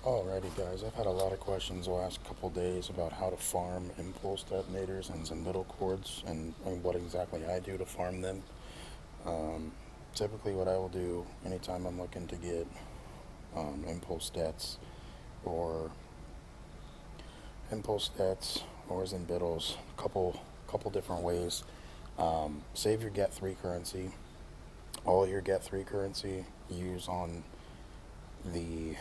Alrighty guys, I've had a lot of questions the last couple days about how to farm impulse detonators and zinbiddle cords and what exactly I do to farm them. Um, Typically what I will do anytime I'm looking to get impulse dets or impulse dets or zinbiddles, couple different ways. Save your get 3 currency. All your get 3 currency use on the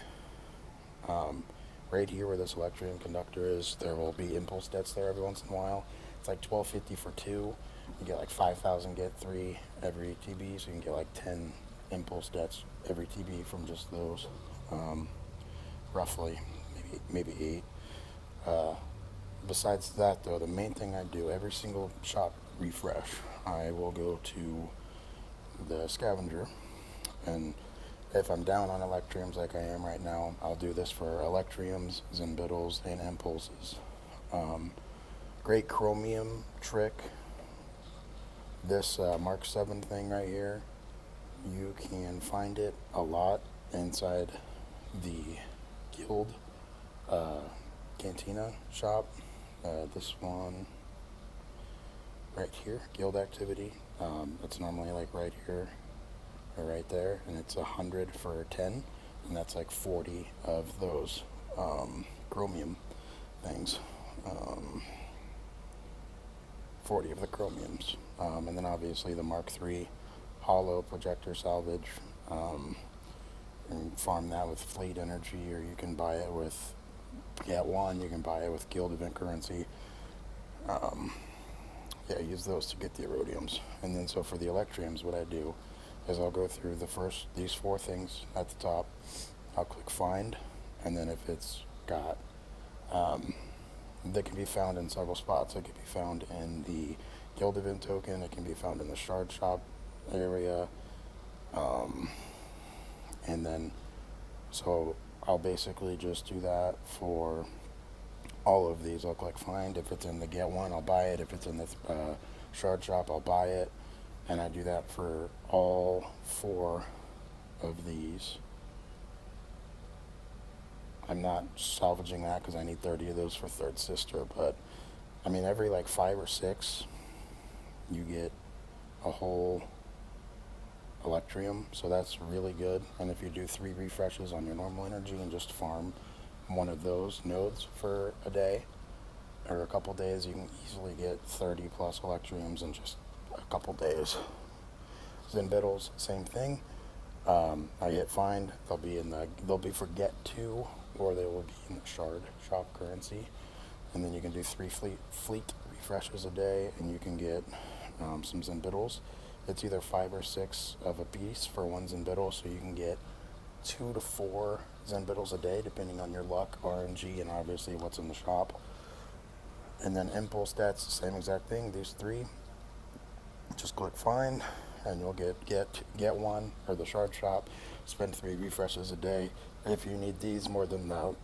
Um, right here where this electrium conductor is, there will be impulse debts there every once in a while. It's like 1250 for two. You get like 5,000 get three every TB, so you can get like 10 impulse debts every TB from just those. Um, Roughly, maybe eight. Uh, Besides that, though, the main thing I do every single shop refresh, I will go to the scavenger, and if I'm down on electriums like I am right now, I'll do this for electriums, zinbiddles, and impulses. Um, Great chromium trick. This Mark 7 thing right here, you can find it a lot inside the guild uh, cantina shop. This one right here, guild activity. It's normally like right here or right there, and it's 100 for 10, and that's like 40 of those chromium things. Um, 40 of the chromiums, and then obviously the Mark III hollow projector salvage. Um, and farm that with fleet energy, or you can buy it with get one. You can buy it with guild event currency. Um, yeah, use those to get the erodiums. And then so for the electriums, what I do is I'll go through these four things at the top. I'll click find, and then if it's got um, that can be found in several spots. It can be found in the guild event token. It can be found in the shard shop area, um, and then so I'll basically just do that for all of these. I'll click find. If it's in the get one, I'll buy it. If it's in the shard shop, I'll buy it, and I do that for all four of these. I'm not salvaging that because I need 30 of those for third sister, but I mean every like 5 or 6 you get a whole electrium, so that's really good. And if you do 3 refreshes on your normal energy and just farm one of those nodes for a day or a couple days, you can easily get 30 plus electriums in just a couple days. Zinbiddles, same thing. I hit find. They'll be for get 2, or they will be in the shard shop currency, and then you can do 3 fleet refreshes a day, and you can get some zinbiddles. It's either 5 or 6 of a piece for one zinbiddle, so you can get 2 to 4 zinbiddles a day, depending on your luck, RNG, and obviously what's in the shop. And then impulse stats, same exact thing. These 3, just click find, and you'll get one, or the shard shop. Spend 3 refreshes a day. If you need these more than the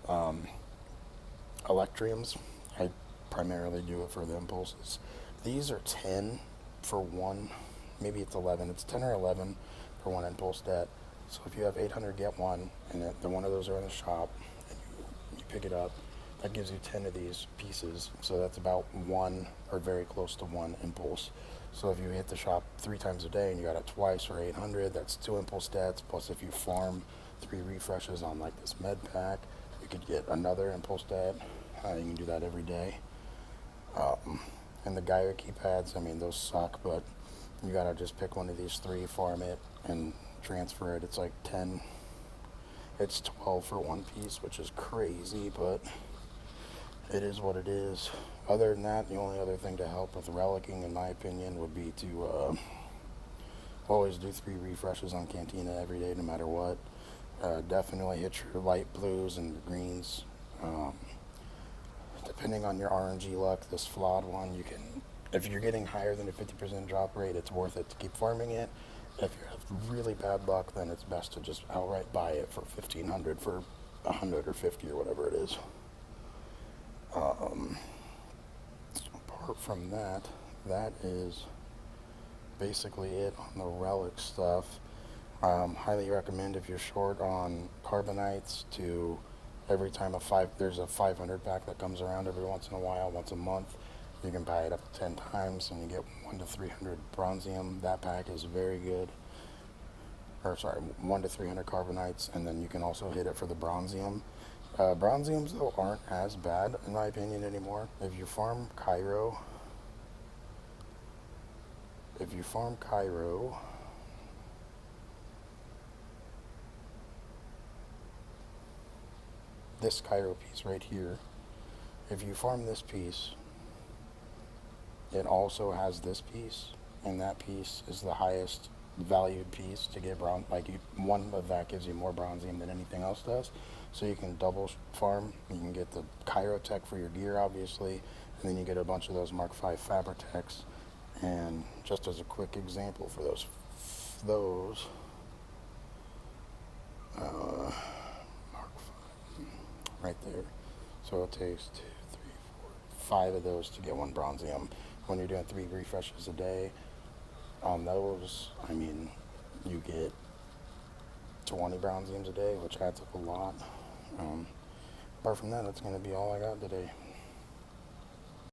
electriums, I primarily do it for the impulses. These are 10 for one, maybe it's 11. It's 10 or 11 for one impulse stat. So if you have 800 get one, and the one of those are in the shop, and you pick it up, that gives you 10 of these pieces. So that's about 1 or very close to 1 impulse. So if you hit the shop 3 times a day and you got it twice for 800, that's 2 impulse stats. Plus if you farm 3 refreshes on like this med pack, you could get another impulse stat. You can do that every day. And the Gaia keypads, I mean, those suck, but you gotta just pick one of these 3, farm it, and transfer it. It's like 10, it's 12 for one piece, which is crazy, but it is what it is. Other than that, the only other thing to help with relicking, in my opinion, would be to always do 3 refreshes on Cantina every day, no matter what. Definitely hit your light blues and greens. Depending on your RNG luck, this flawed one, you can, if you're getting higher than a 50% drop rate, it's worth it to keep farming it. If you have really bad luck, then it's best to just outright buy it for 1,500 for 100 or 50 or whatever it is. Apart from that, that is basically it on the relic stuff. Highly recommend if you're short on carbonites to Every time there's a 500 pack that comes around every once in a while, once a month. You can buy it up to 10 times and you get 1 to 300 bronzium. That pack is very good. Or sorry, 1 to 300 carbonites, and then you can also hit it for the bronzium. Bronziums though aren't as bad in my opinion anymore. If you farm Cairo, this Cairo piece right here, if you farm this piece, it also has this piece, and that piece is the highest valued piece to get bronze. Like one of that gives you more bronzium than anything else does. So you can double farm. You can get the Cairo Tech for your gear, obviously, and then you get a bunch of those Mark V Fabritecs. And just as a quick example for those Mark V right there. So it takes 2, 3, 4, 5 of those to get 1 bronzium. When you're doing 3 refreshes a day on those, I mean, you get 20 bronziums a day, which adds up a lot. Apart from that, that's going to be all I got today.